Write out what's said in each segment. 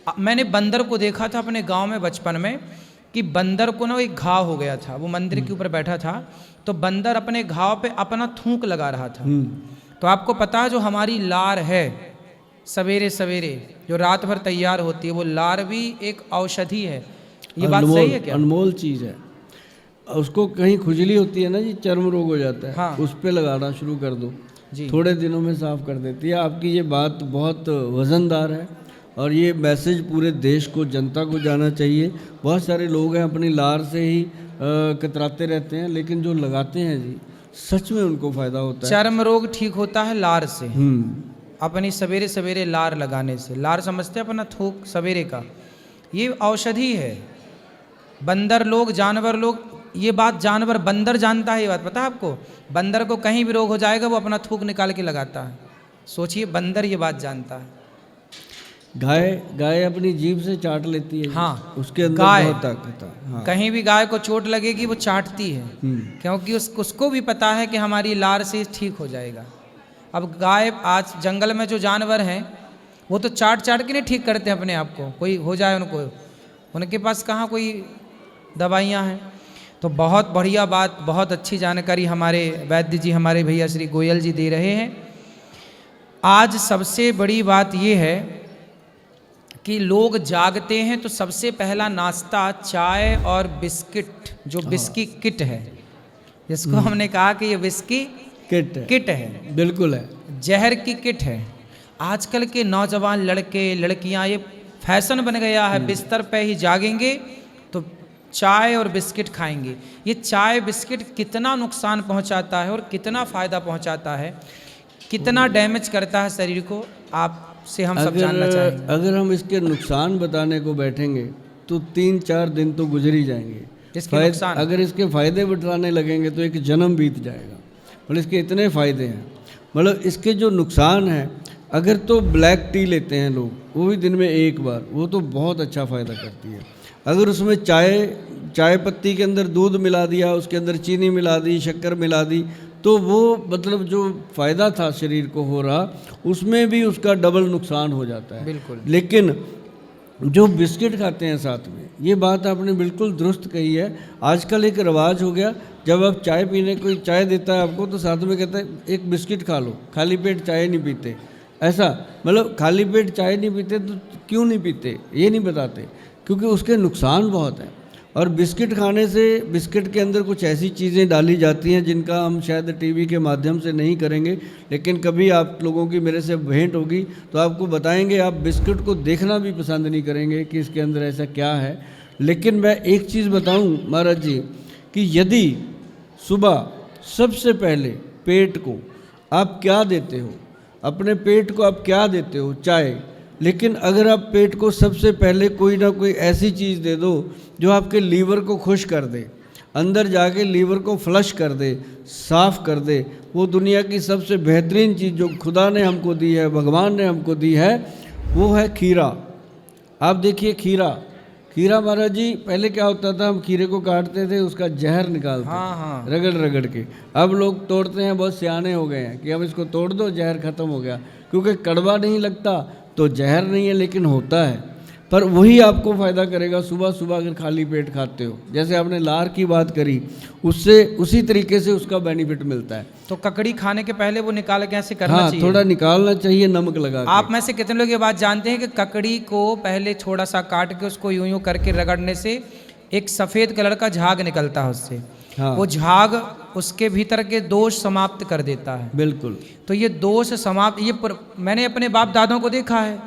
मैंने बंदर को देखा था अपने गांव में बचपन में कि बंदर को ना एक घाव हो गया था, वो मंदिर के ऊपर बैठा था, तो बंदर अपने घाव पे अपना थूक लगा रहा था। तो आपको पता है जो हमारी लार है सवेरे सवेरे जो रात भर तैयार होती है, वो लार भी एक औषधि है। ये बात सही है क्या? अनमोल चीज़ है। उसको कहीं खुजली होती है ना जी, चर्म रोग हो जाता है, हाँ। उस पे लगाना शुरू कर दो जी। थोड़े दिनों में साफ कर देती है। आपकी ये बात बहुत वज़नदार है और ये मैसेज पूरे देश को, जनता को जाना चाहिए। बहुत सारे लोग हैं अपनी लार से ही कतराते रहते हैं, लेकिन जो लगाते हैं जी सच में उनको फ़ायदा होता है। चर्म रोग ठीक होता है लार से, अपनी सवेरे सवेरे लार लगाने से। लार समझते हैं अपना थूक सवेरे का, ये औषधि है। बंदर लोग, जानवर लोग, ये बात जानवर बंदर जानता है, ये बात पता है आपको? बंदर को कहीं भी रोग हो जाएगा वो अपना थूक निकाल के लगाता है। सोचिए, बंदर ये बात जानता है। गाय अपनी जीभ से चाट लेती है। हाँ, उसके अंदर गाय बहुत ताकत है। हाँ। कहीं भी गाय को चोट लगेगी वो चाटती है, क्योंकि उसको भी पता है कि हमारी लार से ठीक हो जाएगा। अब गाय, आज जंगल में जो जानवर हैं वो तो चाट चाट के नहीं ठीक करते हैं अपने आप को, कोई हो जाए उनको, उनके पास कहाँ कोई दवाइयाँ हैं। तो बहुत बढ़िया बात, बहुत अच्छी जानकारी हमारे वैद्य जी, हमारे भैया श्री गोयल जी दे रहे हैं। आज सबसे बड़ी बात ये है कि लोग जागते हैं तो सबसे पहला नाश्ता चाय और बिस्किट, जो बिस्की किट है, जिसको हमने कहा कि ये बिस्की किट है, बिल्कुल है, जहर की किट है। आजकल के नौजवान लड़के लड़कियां, ये फैशन बन गया है, बिस्तर पे ही जागेंगे तो चाय और बिस्किट खाएंगे। ये चाय बिस्किट कितना नुकसान पहुंचाता है और कितना फ़ायदा पहुंचाता है, कितना डैमेज करता है शरीर को, आपसे हम सब जानना चाहेंगे। अगर हम इसके नुकसान बताने को बैठेंगे तो 3-4 दिन तो गुजर ही जाएंगे। अगर इसके फ़ायदे बताने लगेंगे तो एक जन्म बीत जाएगा। मतलब इसके इतने फ़ायदे हैं, मतलब इसके जो नुकसान हैं, अगर तो ब्लैक टी लेते हैं लोग, वो भी दिन में एक बार, वो तो बहुत अच्छा फ़ायदा करती है। अगर उसमें चाय पत्ती के अंदर दूध मिला दिया, उसके अंदर चीनी मिला दी, शक्कर मिला दी, तो वो मतलब जो फ़ायदा था शरीर को हो रहा, उसमें भी उसका डबल नुकसान हो जाता है। बिल्कुल। लेकिन जो बिस्किट खाते हैं साथ में, ये बात आपने बिल्कुल दुरुस्त कही है। आजकल एक रिवाज हो गया, जब आप चाय पीने, कोई चाय देता है आपको तो साथ में कहता है एक बिस्किट खा लो, खाली पेट चाय नहीं पीते। ऐसा मतलब खाली पेट चाय नहीं पीते तो क्यों नहीं पीते ये नहीं बताते, क्योंकि उसके नुकसान बहुत हैं। और बिस्किट खाने से, बिस्किट के अंदर कुछ ऐसी चीज़ें डाली जाती हैं जिनका हम शायद टीवी के माध्यम से नहीं करेंगे, लेकिन कभी आप लोगों की मेरे से भेंट होगी तो आपको बताएंगे। आप बिस्किट को देखना भी पसंद नहीं करेंगे कि इसके अंदर ऐसा क्या है। लेकिन मैं एक चीज़ बताऊं महाराज जी, कि यदि सुबह सबसे पहले पेट को आप क्या देते हो, अपने पेट को आप क्या देते हो? चाय। लेकिन अगर आप पेट को सबसे पहले कोई ना कोई ऐसी चीज़ दे दो जो आपके लीवर को खुश कर दे, अंदर जाके लीवर को फ्लश कर दे, साफ़ कर दे, वो दुनिया की सबसे बेहतरीन चीज़ जो खुदा ने हमको दी है, भगवान ने हमको दी है, वो है खीरा। आप देखिए खीरा महाराज जी, पहले क्या होता था, हम खीरे को काटते थे, उसका जहर निकालते थे, रगड़ रगड़ के। अब लोग तोड़ते हैं, बहुत सियाने हो गए हैं कि अब इसको तोड़ दो, जहर ख़त्म हो गया, क्योंकि कड़वा नहीं लगता तो जहर नहीं है, लेकिन होता है। पर वही आपको फ़ायदा करेगा सुबह सुबह अगर खाली पेट खाते हो। जैसे आपने लार की बात करी, उससे उसी तरीके से उसका बेनिफिट मिलता है। तो ककड़ी खाने के पहले वो निकाल के ऐसे करना चाहिए? थोड़ा निकालना चाहिए, नमक लगा के। आप में से कितने लोग ये बात जानते हैं कि ककड़ी को पहले थोड़ा सा काट के उसको यूं यूं करके रगड़ने से एक सफ़ेद कलर का झाग निकलता है उससे। वो झाग उसके भीतर के दोष समाप्त कर देता है। बिल्कुल। तो ये दोष समाप्त, ये मैंने अपने बाप दादों को देखा है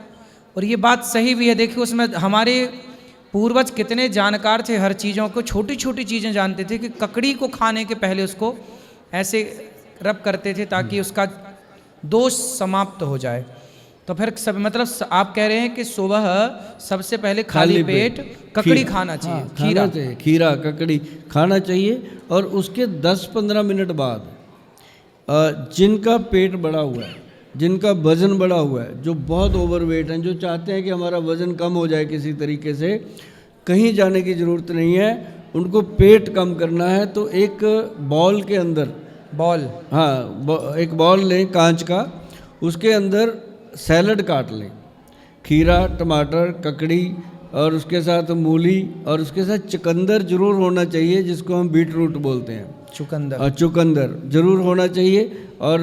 और ये बात सही भी है। देखिए उसमें हमारे पूर्वज कितने जानकार थे, हर चीज़ों को, छोटी छोटी चीज़ें जानते थे कि ककड़ी को खाने के पहले उसको ऐसे रब करते थे ताकि उसका दोष समाप्त हो जाए। तो फिर सब मतलब आप कह रहे हैं कि सुबह सबसे पहले खाली पेट ककड़ी खाना चाहिए। खीरा ककड़ी खाना चाहिए। और उसके 10-15 मिनट बाद जिनका पेट बड़ा हुआ है, जिनका वज़न बढ़ा हुआ है, जो बहुत ओवरवेट हैं, जो चाहते हैं कि हमारा वज़न कम हो जाए किसी तरीके से, कहीं जाने की ज़रूरत नहीं है, उनको पेट कम करना है तो एक बॉल के अंदर, एक बॉल लें कांच का, उसके अंदर सैलड काट लें। खीरा, टमाटर, ककड़ी और उसके साथ मूली और उसके साथ चुकंदर जरूर होना चाहिए, जिसको हम बीट रूट बोलते हैं। चुकंदर। और चुकंदर जरूर होना चाहिए। और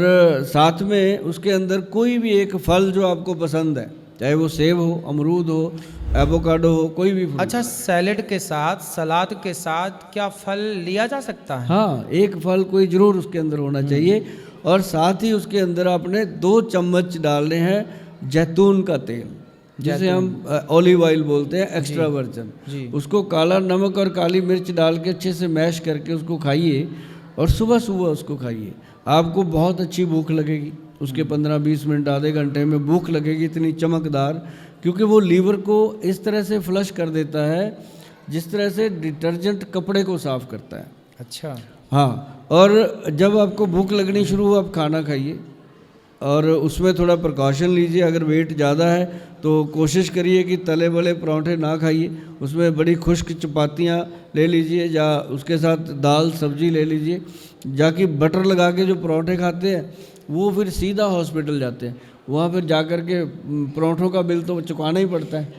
साथ में उसके अंदर कोई भी एक फल जो आपको पसंद है, चाहे वो सेब हो, अमरूद हो, एवोकाडो हो, कोई भी फल। अच्छा, सैलेड के साथ, सलाद के साथ क्या फल लिया जा सकता है? हाँ, एक फल कोई जरूर उसके अंदर होना चाहिए। और साथ ही उसके अंदर आपने 2 चम्मच डालने हैं जैतून का तेल, जिसे हम ऑलिव ऑयल बोलते हैं, एक्स्ट्रा वर्जन। जी। उसको काला नमक और काली मिर्च डाल के अच्छे से मैश करके उसको खाइए और सुबह सुबह उसको खाइए। आपको बहुत अच्छी भूख लगेगी, उसके 15-20 मिनट आधे घंटे में भूख लगेगी इतनी चमकदार, क्योंकि वो लीवर को इस तरह से फ्लश कर देता है जिस तरह से डिटर्जेंट कपड़े को साफ करता है। अच्छा। हाँ, और जब आपको भूख लगनी शुरू हो, आप खाना खाइए और उसमें थोड़ा प्रिकॉशन लीजिए। अगर वेट ज़्यादा है तो कोशिश करिए कि तले वाले पराठे ना खाइए, उसमें बड़ी खुश्क चपातियाँ ले लीजिए या उसके साथ दाल सब्जी ले लीजिए। जाकि बटर लगा के जो पराठे खाते हैं वो फिर सीधा हॉस्पिटल जाते हैं, वहाँ फिर जा कर के पराठों का बिल तो चुकाना ही पड़ता है।